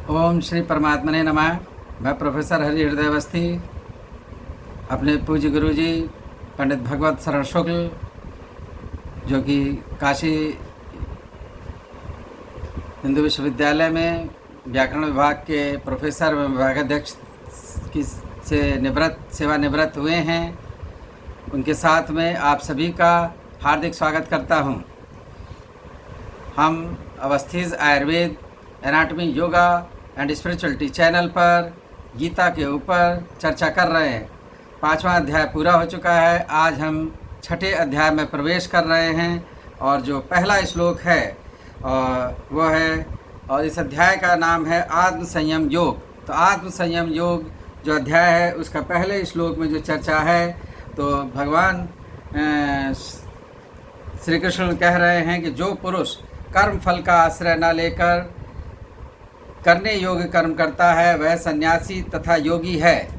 ओम श्री परमात्मने नमः। मैं प्रोफेसर हरि हृदय अवस्थी अपने पूज्य गुरु जी पंडित भगवत शरण शुक्ल जो कि काशी हिंदू विश्वविद्यालय में व्याकरण विभाग के प्रोफेसर व विभागाध्यक्ष की से सेवानिवृत्त हुए हैं, उनके साथ में आप सभी का हार्दिक स्वागत करता हूं। हम Awasthi's Ayurveda anatomy yoga and spirituality channel पर गीता के ऊपर चर्चा कर रहे हैं। 5वां अध्याय पूरा हो चुका है। आज हम 6ठे अध्याय में प्रवेश कर रहे हैं और जो पहला श्लोक है वो है, और इस अध्याय का नाम है आत्म संयम योग। तो आत्म संयम योग जो अध्याय है उसका पहले श्लोक में जो चर्चा है, तो भगवान श्री कृष्ण कह रहे हैं कि जो पुरुष कर्म फल का आश्रय न लेकर करने योग्य कर्म करता है वह सन्यासी तथा योगी है,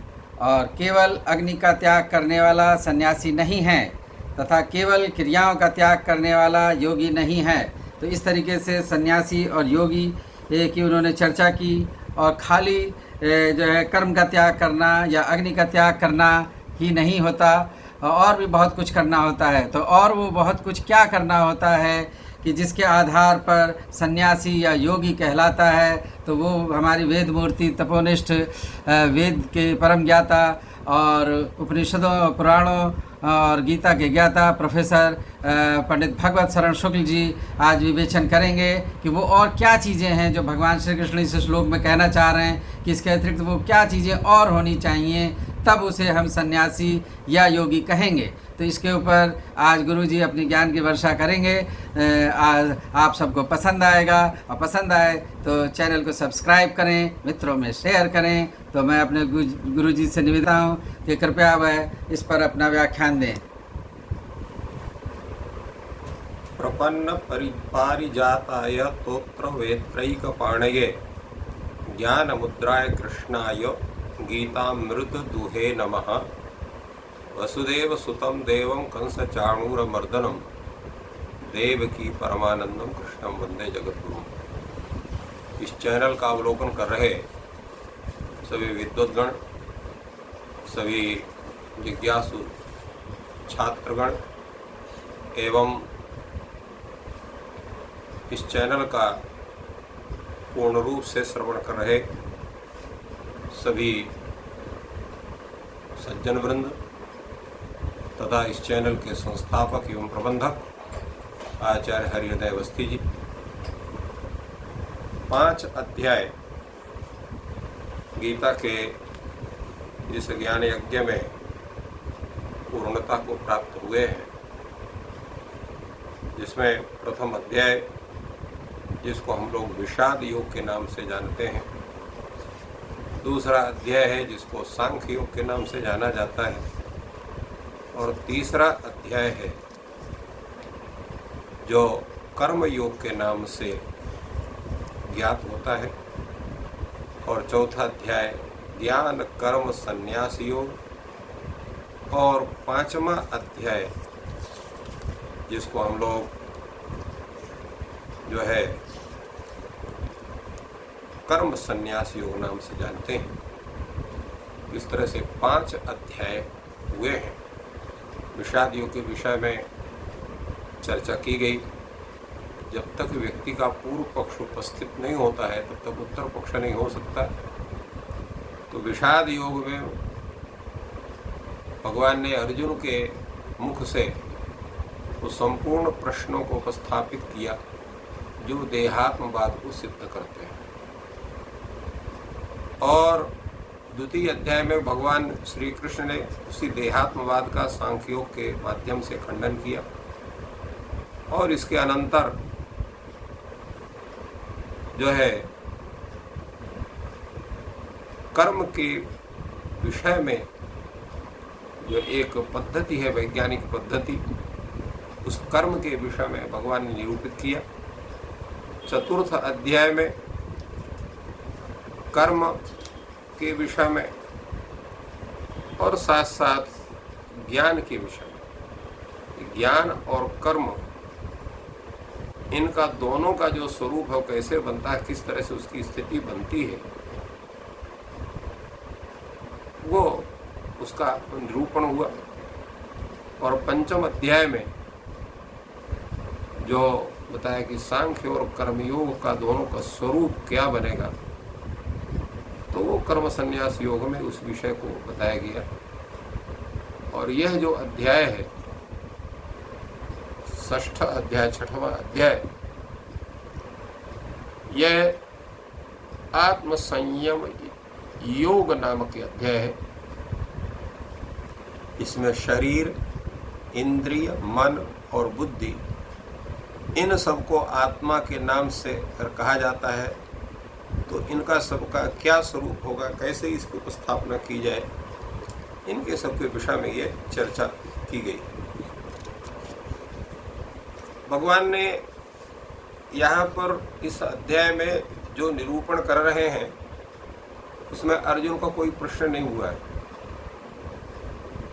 और केवल अग्नि का त्याग करने वाला सन्यासी नहीं है तथा केवल क्रियाओं का त्याग करने वाला योगी नहीं है। तो इस तरीके से सन्यासी और योगी की उन्होंने चर्चा की, और खाली जो है कर्म का त्याग करना या अग्नि का त्याग करना ही नहीं होता, और भी बहुत कुछ करना होता है। तो और वो बहुत कुछ क्या करना होता है कि जिसके आधार पर सन्यासी या योगी कहलाता है, तो वो हमारी वेद मूर्ति तपोनिष्ठ वेद के परम ज्ञाता और उपनिषदों पुराणों और गीता के ज्ञाता प्रोफेसर पंडित भगवत शरण शुक्ल जी आज विवेचन करेंगे कि वो और क्या चीज़ें हैं जो भगवान श्री कृष्ण इस श्लोक में कहना चाह रहे हैं कि इसके अतिरिक्त वो क्या चीज़ें और होनी चाहिए, तब उसे हम सन्यासी या योगी कहेंगे। तो इसके ऊपर आज गुरु जी अपनी ज्ञान की वर्षा करेंगे। आज आप सबको पसंद आएगा, और पसंद आए तो चैनल को सब्सक्राइब करें, मित्रों में शेयर करें। तो मैं अपने गुरु जी से निवेदन हूँ कि कृपया वह इस पर अपना व्याख्यान दें। प्रपन्न परिपारिजाताय तोत्र वेत्रैकपाणये ज्ञान मुद्राय कृष्णाय गीतामृत दुहे नमः। वसुदेव सुतं देवं कंस चाणूरमर्दनं देवकी परमानंदम कृष्णम वंदे जगद्गुरुम। इस चैनल का अवलोकन कर रहे सभी विद्वद्गण, सभी जिज्ञासु छात्रगण एवं इस चैनल का पूर्ण रूप से श्रवण कर रहे सभी सज्जन वृंद तथा इस चैनल के संस्थापक एवं प्रबंधक आचार्य हरि हृदय अवस्थी जी। 5 अध्याय गीता के इस ज्ञान यज्ञ में पूर्णता को प्राप्त हुए हैं, जिसमें प्रथम अध्याय जिसको हम लोग विषाद योग के नाम से जानते हैं, दूसरा अध्याय है जिसको सांख्य योग के नाम से जाना जाता है, और तीसरा अध्याय है जो कर्म योग के नाम से ज्ञात होता है, और चौथा अध्याय ज्ञान कर्म संन्यास योग, और 5वां अध्याय जिसको हम लोग जो है कर्म संन्यास योग नाम से जानते हैं। इस तरह से 5 अध्याय हुए हैं। विषाद योग के विषय में चर्चा की गई। जब तक व्यक्ति का पूर्व पक्ष उपस्थित नहीं होता है तब तक उत्तर पक्ष नहीं हो सकता। तो विषाद योग में भगवान ने अर्जुन के मुख से वो संपूर्ण प्रश्नों को उपस्थापित किया जो देहात्मवाद को सिद्ध करते हैं, और द्वितीय अध्याय में भगवान श्री कृष्ण ने उसी देहात्मवाद का सांख्योग के माध्यम से खंडन किया, और इसके अनंतर जो है कर्म के विषय में जो एक पद्धति है, वैज्ञानिक पद्धति, उस कर्म के विषय में भगवान ने निरूपित किया। चतुर्थ अध्याय में कर्म के विषय में और साथ साथ ज्ञान के विषय में, ज्ञान और कर्म इनका दोनों का जो स्वरूप है वो कैसे बनता है, किस तरह से उसकी स्थिति बनती है, वो उसका निरूपण हुआ। और पंचम अध्याय में जो बताया कि सांख्य और कर्मयोग का दोनों का स्वरूप क्या बनेगा, तो वो कर्म संन्यास योग में उस विषय को बताया गया। और यह जो अध्याय है, षष्ठ अध्याय, छठवां अध्याय, यह आत्म संयम योग नामक अध्याय है। इसमें शरीर, इंद्रिय, मन और बुद्धि, इन सबको आत्मा के नाम से अगर कहा जाता है तो इनका सबका क्या स्वरूप होगा, कैसे इसकी उपस्थापना की जाए, इनके सबके विषय में ये चर्चा की गई। भगवान ने यहाँ पर इस अध्याय में जो निरूपण कर रहे हैं, उसमें अर्जुन का कोई प्रश्न नहीं हुआ है।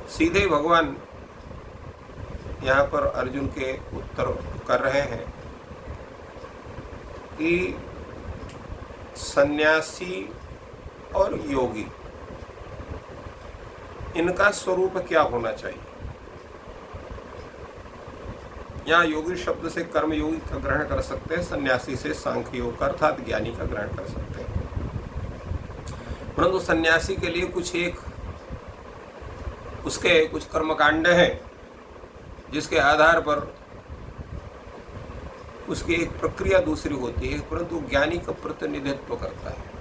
सीधे भगवान यहाँ पर अर्जुन के उत्तर कर रहे हैं कि सन्यासी और योगी, इनका स्वरूप क्या होना चाहिए। यहाँ योगी शब्द से कर्म योगी का ग्रहण कर सकते हैं, सन्यासी से सांख्य योग का अर्थात ज्ञानी का ग्रहण कर सकते हैं। परंतु सन्यासी के लिए उसके कुछ कर्मकांड हैं जिसके आधार पर उसकी एक प्रक्रिया दूसरी होती है, परंतु ज्ञानी का प्रतिनिधित्व करता है।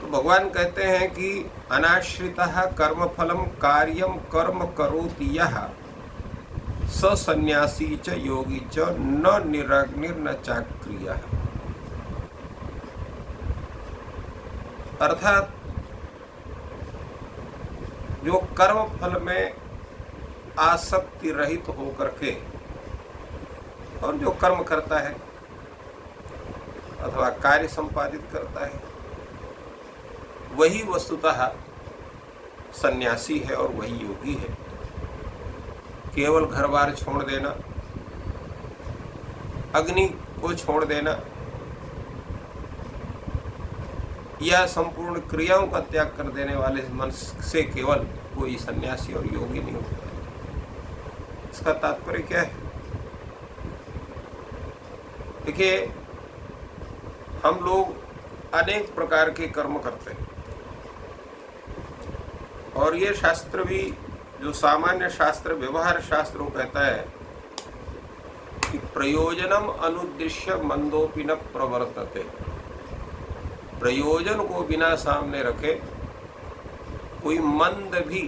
तो भगवान कहते हैं कि अनाश्रितः कर्मफलम कार्यम कर्म करोति यः स सन्यासी च योगी च न निरग्निर्न चाक्रियः। अर्थात जो कर्म फल में आसक्ति रहित होकर के और जो कर्म करता है अथवा कार्य संपादित करता है, वही वस्तुतः सन्यासी है और वही योगी है। केवल घर बार छोड़ देना, अग्नि को छोड़ देना या संपूर्ण क्रियाओं का त्याग कर देने वाले मन से केवल कोई सन्यासी और योगी नहीं होता। इसका तात्पर्य क्या है? देखिए, हम लोग अनेक प्रकार के कर्म करते हैं और ये शास्त्र भी, जो सामान्य शास्त्र, व्यवहार शास्त्र, वो कहता है कि प्रयोजनम अनुद्देश्य मंदोपि न प्रवर्तते। प्रयोजन को बिना सामने रखे कोई मंद भी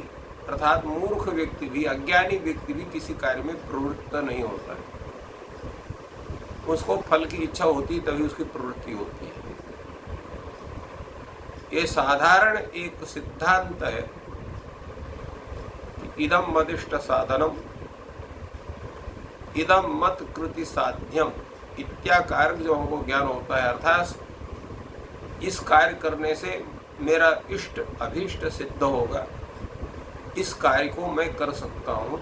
अर्थात मूर्ख व्यक्ति भी, अज्ञानी व्यक्ति भी किसी कार्य में प्रवृत्त नहीं होता है। उसको फल की इच्छा होती तभी उसकी प्रवृत्ति होती है। ये साधारण एक सिद्धांत है कि इदम मदिष्ट साधनम इदम मत कृति साध्यम इत्याकारक जो हमको ज्ञान होता है, अर्थात इस कार्य करने से मेरा इष्ट अभीष्ट सिद्ध होगा, इस कार्य को मैं कर सकता हूँ,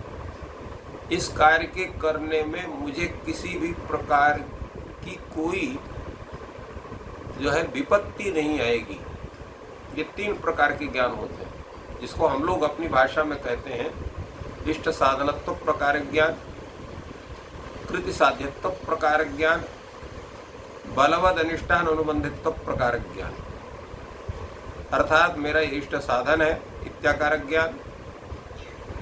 इस कार्य के करने में मुझे किसी भी प्रकार की कोई जो है विपत्ति नहीं आएगी। ये तीन प्रकार के ज्ञान होते हैं, जिसको हम लोग अपनी भाषा में कहते हैं इष्ट साधनत्व प्रकार ज्ञान, कृति साध्यत्व प्रकार ज्ञान, बलवद अनिष्टान अनुबंधित्व प्रकार ज्ञान। अर्थात मेरा इष्ट साधन है इत्याकारक ज्ञान,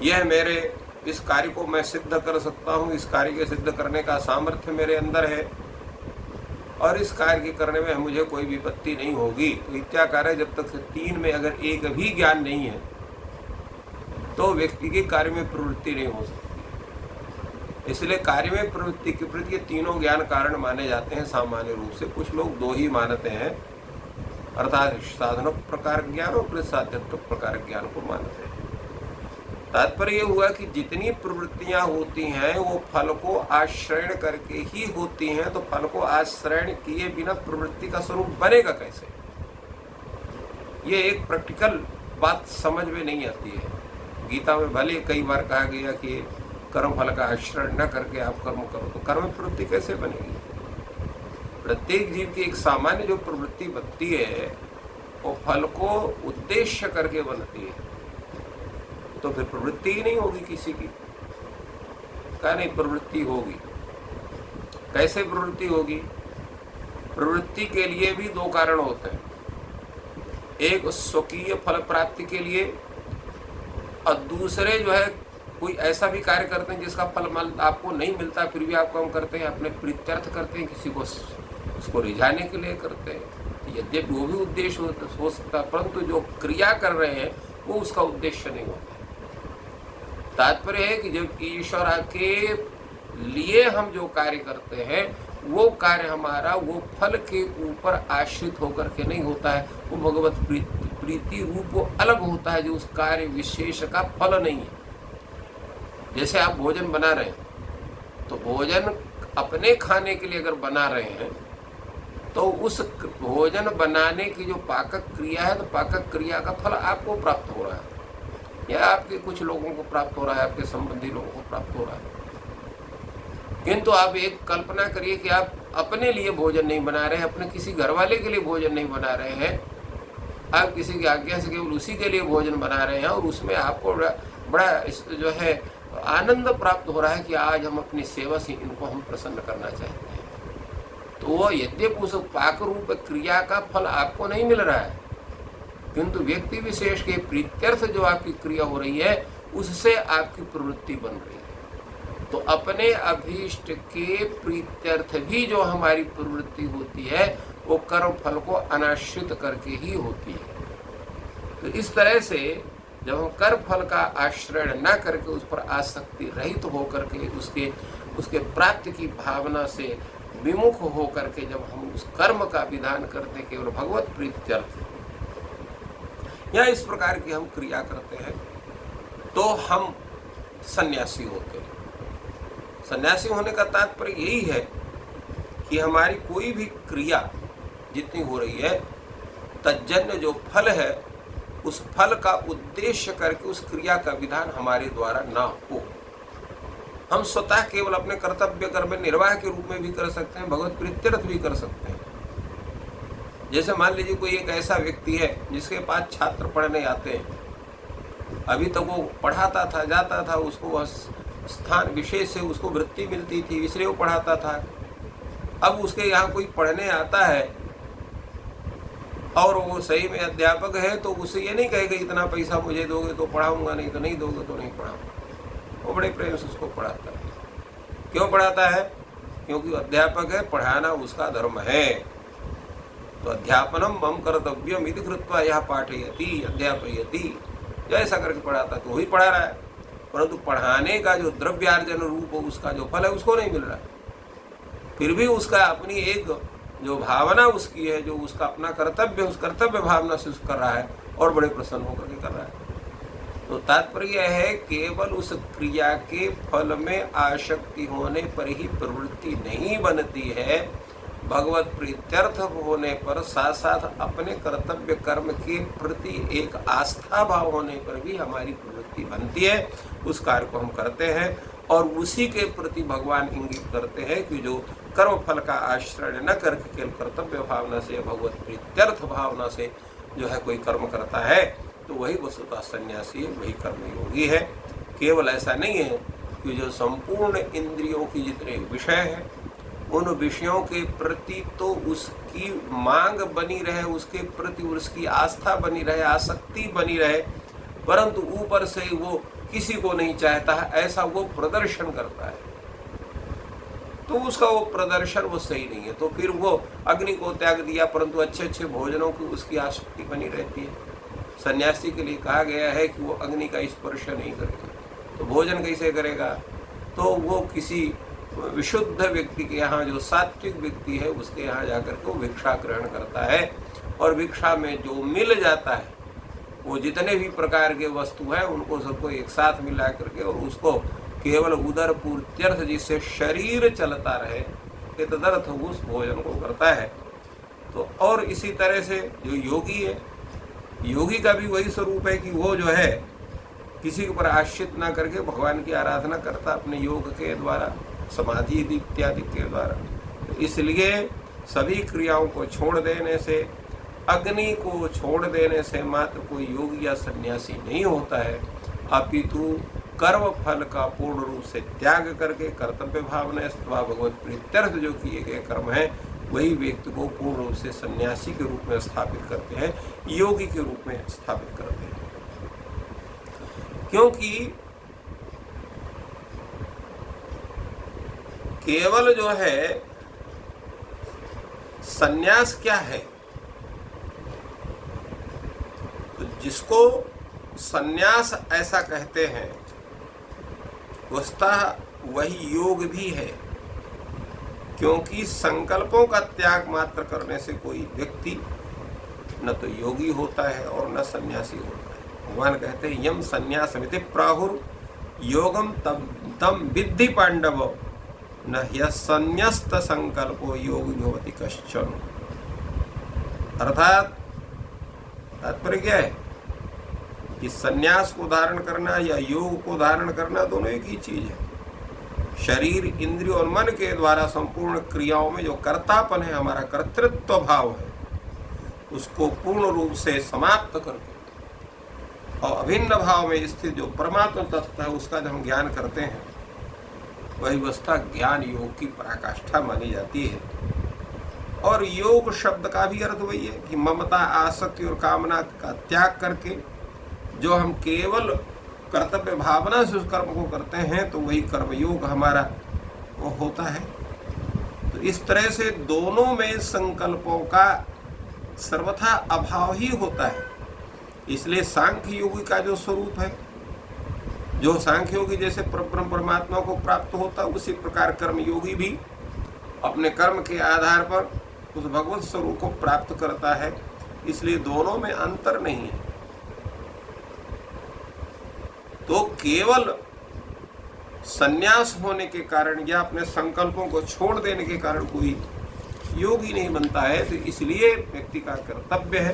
यह मेरे इस कार्य को मैं सिद्ध कर सकता हूँ, इस कार्य के सिद्ध करने का सामर्थ्य मेरे अंदर है और इस कार्य के करने में मुझे कोई विपत्ति नहीं होगी। तो इत्याकारक जब तक तीन में अगर एक भी ज्ञान नहीं है तो व्यक्ति के कार्य में प्रवृत्ति नहीं हो सकती। इसलिए कार्य में प्रवृत्ति के प्रति ये तीनों ज्ञान कारण माने जाते हैं सामान्य रूप से। कुछ लोग दो ही मानते हैं, अर्थात साधन प्रकार ज्ञान और कृत साध्यत्व प्रकार ज्ञान को मानते हैं। तात्पर्य ये हुआ कि जितनी प्रवृत्तियां होती हैं वो फल को आश्रय करके ही होती हैं, तो फल को आश्रय किए बिना प्रवृत्ति का स्वरूप बनेगा कैसे? ये एक प्रैक्टिकल बात समझ में नहीं आती है। गीता में भले कई बार कहा गया कि कर्म फल का आश्रय न करके आप कर्म करो तो कर्म प्रवृत्ति कैसे बनेगी? प्रत्येक जीव की एक सामान्य जो प्रवृत्ति बनती है वो फल को उद्देश्य करके बनती है, तो फिर प्रवृत्ति ही नहीं होगी किसी की। क्या नहीं प्रवृत्ति होगी? कैसे प्रवृत्ति होगी? प्रवृत्ति के लिए भी दो कारण होते हैं, एक स्वकीय फल प्राप्ति के लिए और दूसरे जो है कोई ऐसा भी कार्य करते हैं जिसका फल आपको नहीं मिलता फिर भी आप काम करते हैं, अपने प्रीत्यर्थ करते हैं, किसी को उसको रिझाने के लिए करते हैं। यद्यपि वो भी उद्देश्य हो सकता है, परंतु जो क्रिया कर रहे हैं वो उसका उद्देश्य नहीं होता। तात्पर्य है कि जब ईश्वर के लिए हम जो कार्य करते हैं वो कार्य हमारा वो फल के ऊपर आश्रित होकर के नहीं होता है, वो भगवत प्रीति रूप वो अलग होता है जो उस कार्य विशेष का फल नहीं है। जैसे आप भोजन बना रहे हैं तो भोजन अपने खाने के लिए अगर बना रहे हैं तो उस भोजन बनाने की जो पाकक क्रिया है तो पाकक क्रिया का फल आपको प्राप्त हो रहा है या आपके कुछ लोगों को प्राप्त हो रहा है, आपके संबंधी लोगों को प्राप्त हो रहा है। किंतु आप एक कल्पना करिए कि आप अपने लिए भोजन नहीं बना रहे हैं, अपने किसी घर वाले के लिए भोजन नहीं बना रहे हैं, आप किसी की आज्ञा से केवल उसी के लिए भोजन बना रहे हैं और उसमें आपको बड़ा जो है आनंद प्राप्त हो रहा है कि आज हम अपनी सेवा से इनको हम प्रसन्न करना चाहते हैं। तो वो यद्यपि उस पाक रूप क्रिया का फल आपको नहीं मिल रहा है, किंतु व्यक्ति विशेष के प्रीत्यर्थ जो आपकी क्रिया हो रही है उससे आपकी प्रवृत्ति बन रही है। तो अपने अभीष्ट के प्रीत्यर्थ भी जो हमारी प्रवृत्ति होती है वो कर्म फल को अनाश्रित करके ही होती है। तो इस तरह से जब हम कर्म फल का आश्रय न करके उस पर आसक्ति रहित होकर के उसके प्राप्ति की भावना से विमुख होकर के जब हम उस कर्म का विधान करते केवल भगवत प्रीत्यर्थ या इस प्रकार की हम क्रिया करते हैं तो हम सन्यासी होते हैं। सन्यासी होने का तात्पर्य यही है कि हमारी कोई भी क्रिया जितनी हो रही है तज्जन्य जो फल है उस फल का उद्देश्य करके उस क्रिया का विधान हमारे द्वारा ना हो। हम स्वतः केवल अपने कर्तव्य कर्म निर्वाह के रूप में भी कर सकते हैं, भगवत प्रीत्यर्थ भी कर सकते हैं। जैसे मान लीजिए कोई एक ऐसा व्यक्ति है जिसके पास छात्र पढ़ने आते हैं, अभी तक वो पढ़ाता था, जाता था, उसको वह स्थान विशेष से उसको वृत्ति मिलती थी इसलिए वो पढ़ाता था। अब उसके यहाँ कोई पढ़ने आता है और वो सही में अध्यापक है तो उससे ये नहीं कहेगा इतना पैसा मुझे दोगे तो पढ़ाऊंगा, नहीं तो नहीं दोगे तो नहीं पढ़ाऊंगा। वो बड़े प्रेम से उसको पढ़ाता है। क्यों पढ़ाता है? क्योंकि अध्यापक है, पढ़ाना उसका धर्म है। तो अध्यापनम मम कर्तव्यम इति कृत्वा यह पाठयति अध्यापयति, जैसा करके पढ़ाता तो वही पढ़ा रहा है, परंतु पढ़ाने का जो द्रव्यार्जन रूप उसका जो फल है उसको नहीं मिल रहा है। फिर भी उसका अपनी एक जो भावना उसकी है, जो उसका अपना कर्तव्य, उस कर्तव्य भावना से कर रहा है और बड़े प्रसन्न होकर के कर रहा है। तो तात्पर्य है केवल उस क्रिया के फल में आसक्ति होने पर ही प्रवृत्ति नहीं बनती है, भगवत प्रीत्यर्थ होने पर साथ साथ अपने कर्तव्य कर्म के प्रति एक आस्था भाव होने पर भी हमारी प्रवृत्ति बनती है। उस कार्य को हम करते हैं और उसी के प्रति भगवान इंगित करते हैं कि जो कर्म फल का आश्रय न करके केवल कर्तव्य भावना से, भगवत प्रीत्यर्थ भावना से जो है कोई कर्म करता है तो वही वस्तुतः सन्यासी है, वही कर्मयोगी है। केवल ऐसा नहीं है कि जो संपूर्ण इंद्रियों की जितने विषय हैं उन विषयों के प्रति तो उसकी मांग बनी रहे, उसके प्रति उसकी आस्था बनी रहे, आसक्ति बनी रहे, परंतु ऊपर से वो किसी को नहीं चाहता है, ऐसा वो प्रदर्शन करता है, तो उसका वो प्रदर्शन वो सही नहीं है। तो फिर वो अग्नि को त्याग दिया परंतु अच्छे अच्छे भोजनों की उसकी आसक्ति बनी रहती है। सन्यासी के लिए कहा गया है कि वो अग्नि का स्पर्श नहीं करेगा, तो भोजन कैसे करेगा? तो वो किसी विशुद्ध व्यक्ति के यहाँ, जो सात्विक व्यक्ति है, उसके यहाँ जाकर के वो भिक्षा ग्रहण करता है और भिक्षा में जो मिल जाता है वो जितने भी प्रकार के वस्तु हैं उनको सबको एक साथ मिला करके और उसको केवल उदर पूर्त्यर्थ जिससे शरीर चलता रहे तदर्थ उस भोजन को करता है। तो और इसी तरह से जो योगी है, योगी का भी वही स्वरूप है कि वो जो है किसी के ऊपर आश्रित ना करके भगवान की आराधना करता अपने योग के द्वारा, समाधि इत्यादि के द्वारा। तो इसलिए सभी क्रियाओं को छोड़ देने से, अग्नि को छोड़ देने से मात्र कोई योगी या सन्यासी नहीं होता है, अपितु कर्म फल का पूर्ण रूप से त्याग करके कर्तव्य भावना अथवा भगवत प्रीत्यर्थ जो किए गए कर्म हैं, वही व्यक्ति को पूर्ण रूप से सन्यासी के रूप में स्थापित करते हैं, योगी के रूप में स्थापित करते हैं। क्योंकि केवल जो है सन्यास क्या है, तो जिसको सन्यास ऐसा कहते हैं वस्तः वही योग भी है, क्योंकि संकल्पों का त्याग मात्र करने से कोई व्यक्ति न तो योगी होता है और न सन्यासी होता है। भगवान कहते हैं यम संन्यासमिति प्राहुर योगम तम विद्धि पांडव न ह्यसन्यस्त संकल्पो योगी भवति कश्चन। अर्थात तात्पर्य क्या है कि सन्यास को धारण करना या योग को धारण करना दोनों एक ही चीज है। शरीर, इंद्रिय और मन के द्वारा संपूर्ण क्रियाओं में जो कर्तापन है, हमारा कर्तृत्व भाव है, उसको पूर्ण रूप से समाप्त करके और अभिन्न भाव में स्थित जो परमात्मा तत्व है उसका जब हम ज्ञान करते हैं, वही अवस्था ज्ञान योग की पराकाष्ठा मानी जाती है। और योग शब्द का भी अर्थ वही है कि ममता, आसक्ति और कामना का त्याग करके जो हम केवल कर्तव्य भावना से उस कर्म को करते हैं, तो वही कर्मयोग हमारा वो होता है। तो इस तरह से दोनों में संकल्पों का सर्वथा अभाव ही होता है। इसलिए सांख्य योगी का जो स्वरूप है, जो सांख्य योगी जैसे परब्रह्म परमात्मा को प्राप्त होता है, उसी प्रकार कर्मयोगी भी अपने कर्म के आधार पर उस भगवत स्वरूप को प्राप्त करता है। इसलिए दोनों में अंतर नहीं है। तो केवल सन्यास होने के कारण या अपने संकल्पों को छोड़ देने के कारण कोई योगी नहीं बनता है। तो इसलिए व्यक्ति का कर्तव्य है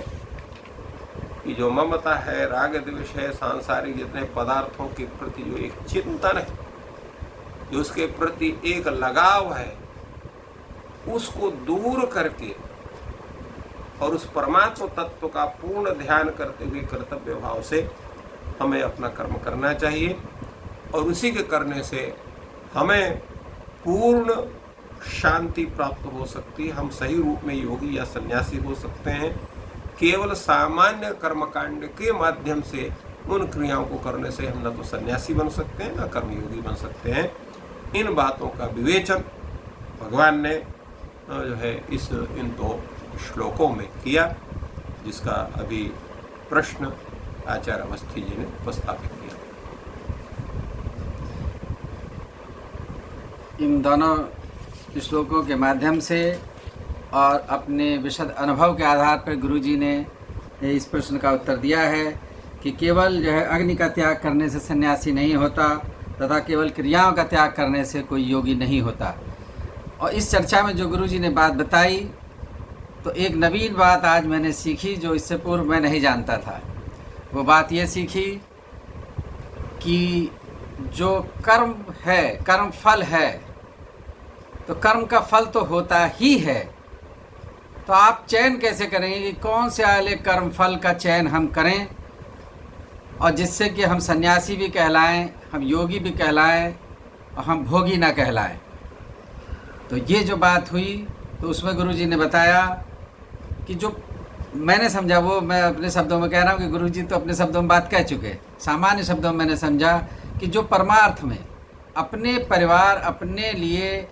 कि जो ममता है, राग द्वेष है, सांसारिक जितने पदार्थों के प्रति जो एक चिंतन है, जो उसके प्रति एक लगाव है, उसको दूर करके और उस परमात्मा तत्व का पूर्ण ध्यान करते हुए कर्तव्य भाव से हमें अपना कर्म करना चाहिए। और उसी के करने से हमें पूर्ण शांति प्राप्त हो सकती है। हम सही रूप में योगी या सन्यासी हो सकते हैं। केवल सामान्य कर्मकांड के माध्यम से उन क्रियाओं को करने से हम न तो सन्यासी बन सकते हैं, न कर्मयोगी बन सकते हैं। इन बातों का विवेचन भगवान ने जो है इन दो श्लोकों में किया, जिसका अभी प्रश्न आचार्य अवस्थी जी ने उपस्थापित किया। इन दोनों श्लोकों के माध्यम से और अपने विशद अनुभव के आधार पर गुरुजी ने इस प्रश्न का उत्तर दिया है कि केवल जो है अग्नि का त्याग करने से सन्यासी नहीं होता तथा केवल क्रियाओं का त्याग करने से कोई योगी नहीं होता। और इस चर्चा में जो गुरुजी ने बात बताई, तो एक नवीन बात आज मैंने सीखी जो इससे पूर्व मैं नहीं जानता था। वो बात ये सीखी कि जो कर्म है, कर्म फल है, तो कर्म का फल तो होता ही है। तो आप चयन कैसे करेंगे कि कौन से वाले कर्म फल का चयन हम करें और जिससे कि हम सन्यासी भी कहलाएं, हम योगी भी कहलाएं और हम भोगी ना कहलाएं। तो ये जो बात हुई, तो उसमें गुरुजी ने बताया कि जो मैंने समझा, वो मैं अपने शब्दों में कह रहा हूँ कि गुरुजी तो अपने शब्दों में बात कह चुके। सामान्य शब्दों में मैंने समझा कि जो परमार्थ में अपने परिवार, अपने लिए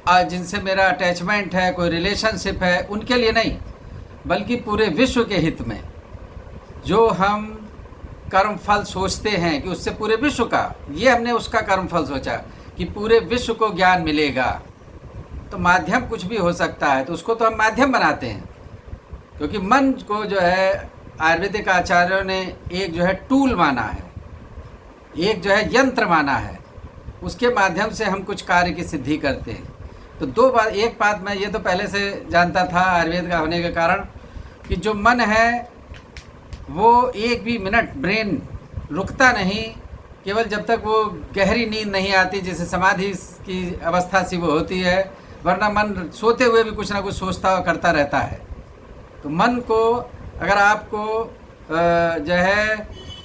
जिनसे मेरा अटैचमेंट है, कोई रिलेशनशिप है, उनके लिए नहीं, बल्कि पूरे विश्व के हित में जो हम कर्म फल सोचते हैं कि उससे पूरे विश्व का, ये हमने उसका कर्म फल सोचा कि पूरे विश्व को ज्ञान मिलेगा। तो माध्यम कुछ भी हो सकता है, तो उसको तो हम माध्यम बनाते हैं, क्योंकि मन को जो है आयुर्वेदिक आचार्यों ने एक जो है टूल माना है, एक जो है यंत्र माना है, उसके माध्यम से हम कुछ कार्य की सिद्धि करते हैं। तो दो बात, एक बात मैं ये तो पहले से जानता था आयुर्वेद का होने के कारण कि जो मन है वो एक भी मिनट ब्रेन रुकता नहीं, केवल जब तक वो गहरी नींद नहीं आती, जैसे समाधि की अवस्था सी वो होती है, वरना मन सोते हुए भी कुछ ना कुछ सोचता और करता रहता है। तो मन को अगर आपको जो है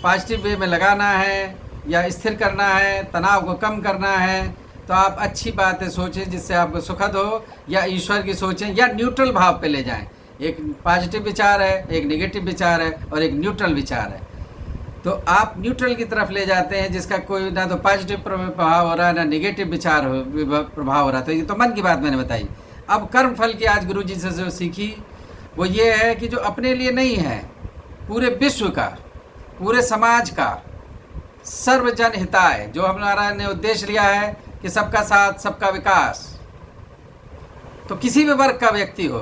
पॉजिटिव वे में लगाना है या स्थिर करना है, तनाव को कम करना है, तो आप अच्छी बातें सोचें जिससे आपको सुखद हो, या ईश्वर की सोचें, या न्यूट्रल भाव पे ले जाएं। एक पॉजिटिव विचार है, एक नेगेटिव विचार है और एक न्यूट्रल विचार है। तो आप न्यूट्रल की तरफ ले जाते हैं जिसका कोई ना तो पॉजिटिव प्रभाव हो रहा है ना नेगेटिव विचार प्रभाव हो रहा है। तो ये तो मन की बात मैंने बताई। अब कर्म फल की आज गुरु जी से जो सीखी वो ये है कि जो अपने लिए नहीं है, पूरे विश्व का, पूरे समाज का, सर्वजन हिताय, जो हमारा ने उद्देश्य लिया है कि सबका साथ सबका विकास। तो किसी भी वर्ग का व्यक्ति हो,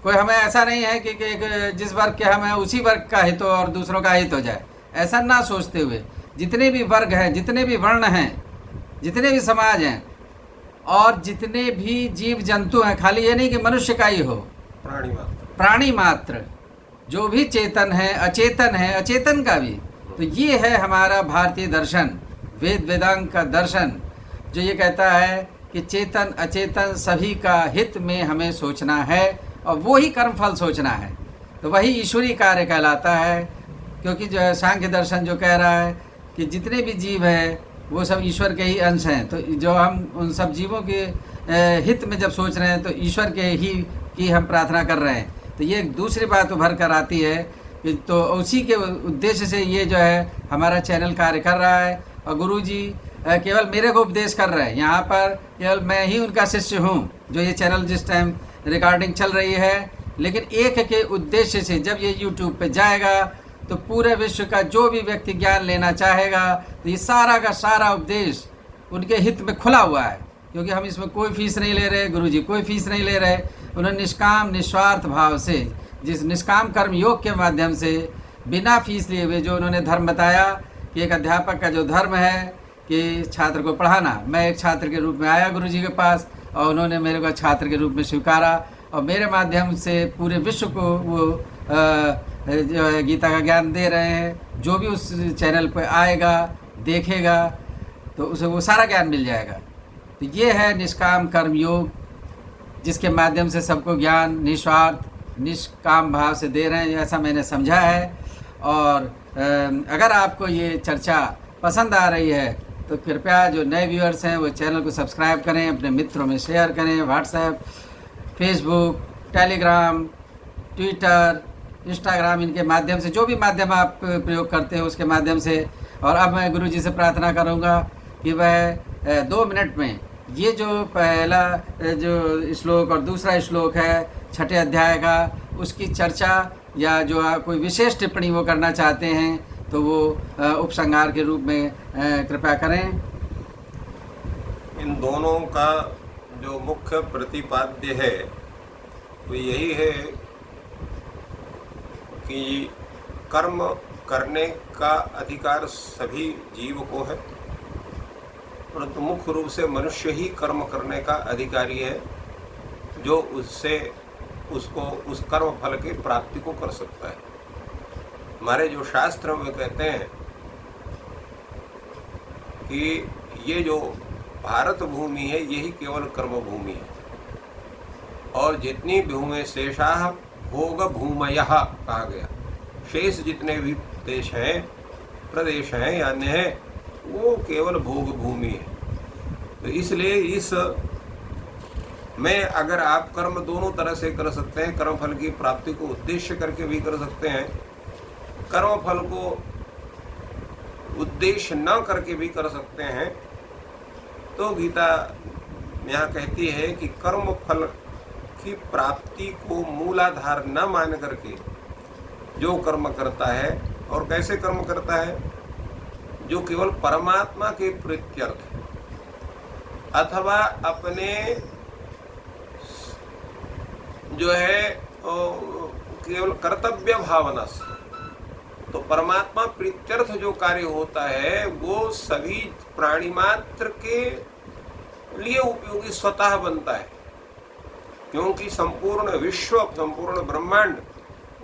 कोई हमें ऐसा नहीं है कि जिस वर्ग के हम हैं उसी वर्ग का हित हो और दूसरों का हित हो जाए, ऐसा ना सोचते हुए जितने भी वर्ग हैं, जितने भी वर्ण हैं, जितने भी समाज हैं और जितने भी जीव जंतु हैं, खाली ये नहीं कि मनुष्य का ही हो, प्राणी मात्र जो भी चेतन है, अचेतन है, अचेतन का भी। तो ये है हमारा भारतीय दर्शन, वेद वेदांग का दर्शन, जो ये कहता है कि चेतन अचेतन सभी का हित में हमें सोचना है और वो ही कर्मफल सोचना है। तो वही ईश्वरीय कार्य कहलाता है, क्योंकि जो है सांख्य दर्शन जो कह रहा है कि जितने भी जीव हैं वो सब ईश्वर के ही अंश हैं। तो जो हम उन सब जीवों के हित में जब सोच रहे हैं तो ईश्वर के ही की हम प्रार्थना कर रहे हैं। तो ये दूसरी बात उभर कर आती है कि तो उसी के उद्देश्य से ये जो है हमारा चैनल कार्य कर रहा है। और गुरु जी केवल मेरे को उपदेश कर रहे हैं, यहाँ पर केवल मैं ही उनका शिष्य हूँ जो ये चैनल जिस टाइम रिकॉर्डिंग चल रही है। लेकिन एक के उद्देश्य से जब ये YouTube पे जाएगा तो पूरे विश्व का जो भी व्यक्ति ज्ञान लेना चाहेगा तो ये सारा का सारा उपदेश उनके हित में खुला हुआ है, क्योंकि हम इसमें कोई फीस नहीं ले रहे, गुरुजी कोई फीस नहीं ले रहे। उन्होंने निष्काम निस्वार्थ भाव से, जिस निष्काम कर्म योग के माध्यम से बिना फीस लिए हुए जो उन्होंने धर्म बताया कि एक अध्यापक का जो धर्म है कि छात्र को पढ़ाना। मैं एक छात्र के रूप में आया गुरुजी के पास और उन्होंने मेरे को छात्र के रूप में स्वीकारा और मेरे माध्यम से पूरे विश्व को वो जो है गीता का ज्ञान दे रहे हैं। जो भी उस चैनल पर आएगा देखेगा तो उसे वो सारा ज्ञान मिल जाएगा। तो ये है निष्काम कर्म योग, जिसके माध्यम से सबको ज्ञान निस्वार्थ निष्काम भाव से दे रहे हैं, ऐसा मैंने समझा है। और अगर आपको ये चर्चा पसंद आ रही है तो कृपया जो नए व्यूअर्स हैं वो चैनल को सब्सक्राइब करें, अपने मित्रों में शेयर करें, WhatsApp, Facebook, Telegram, Twitter, Instagram, इनके माध्यम से, जो भी माध्यम आप प्रयोग करते हैं उसके माध्यम से। और अब मैं गुरुजी से प्रार्थना करूंगा कि वह 2 मिनट में ये जो पहला जो श्लोक और दूसरा श्लोक है 6ठे अध्याय का, उसकी चर्चा या जो कोई विशेष टिप्पणी वो करना चाहते हैं तो वो उपसंहार के रूप में कृपया करें। इन दोनों का जो मुख्य प्रतिपाद्य है वो यही है कि कर्म करने का अधिकार सभी जीव को है, परंतु मुख्य रूप से मनुष्य ही कर्म करने का अधिकारी है जो उससे उसको उस कर्म फल की प्राप्ति को कर सकता है। हमारे जो शास्त्र में कहते हैं कि ये जो भारत भूमि है यही केवल कर्म भूमि है और जितनी भूमि शेषाः भोग भूमयः कहा गया, शेष जितने भी देश हैं, प्रदेश हैं या अन्य हैं, वो केवल भोग भूमि है। तो इसलिए इस में अगर आप कर्म दोनों तरह से कर सकते हैं, कर्म फल की प्राप्ति को उद्देश्य करके भी कर सकते हैं, कर्म फल को उद्देश्य न करके भी कर सकते हैं। तो गीता यहाँ कहती है कि कर्म फल की प्राप्ति को मूलाधार न मान करके जो कर्म करता है, और कैसे कर्म करता है, जो केवल परमात्मा के प्रीत्यर्थ अथवा अपने जो है केवल कर्तव्य भावना से, तो परमात्मा प्रीत्यर्थ जो कार्य होता है वो सभी प्राणी मात्र के लिए उपयोगी स्वतः बनता है, क्योंकि संपूर्ण विश्व, संपूर्ण ब्रह्मांड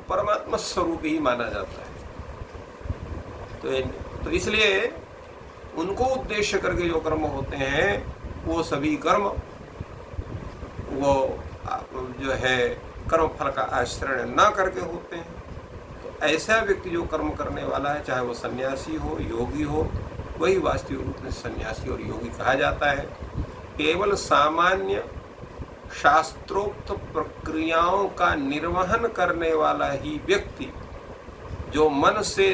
परमात्मा स्वरूप ही माना जाता है। तो तो इसलिए उनको उद्देश्य करके जो कर्म होते हैं वो सभी कर्म वो जो है कर्म फल का आश्रय न करके होते हैं। तो ऐसा व्यक्ति जो कर्म करने वाला है, चाहे वो सन्यासी हो, योगी हो, वही वास्तविक रूप में सन्यासी और योगी कहा जाता है। केवल सामान्य शास्त्रोक्त प्रक्रियाओं का निर्वहन करने वाला ही व्यक्ति जो मन से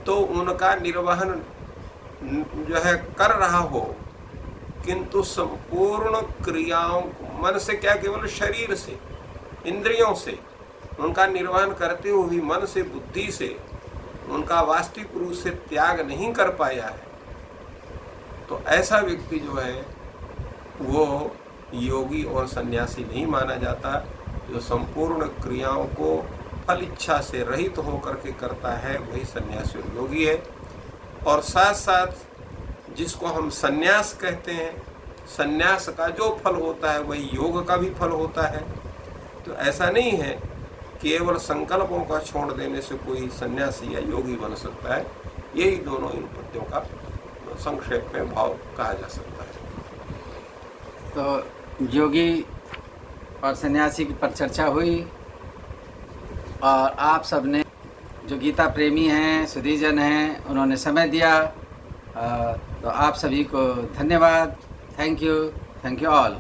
तो उनका निर्वहन जो है कर रहा हो, किंतु संपूर्ण क्रियाओं मन से क्या, केवल शरीर से, इंद्रियों से उनका निर्वहन करते हुए भी मन से, बुद्धि से उनका वास्तविक रूप से त्याग नहीं कर पाया है, तो ऐसा व्यक्ति जो है वो योगी और सन्यासी नहीं माना जाता। जो संपूर्ण क्रियाओं को फल इच्छा से रहित होकर के करता है वही सन्यासी और योगी है। और साथ साथ जिसको हम सन्यास कहते हैं, सन्यास का जो फल होता है वही योग का भी फल होता है। तो ऐसा नहीं है केवल संकल्पों का छोड़ देने से कोई सन्यासी या योगी बन सकता है। यही दोनों इन पद्यों का संक्षेप में भाव कहा जा सकता है। तो योगी और सन्यासी की पर चर्चा हुई और आप सब ने जो गीता प्रेमी हैं, सुधीजन हैं, उन्होंने समय दिया। तो आप सभी को धन्यवाद। Thank you all.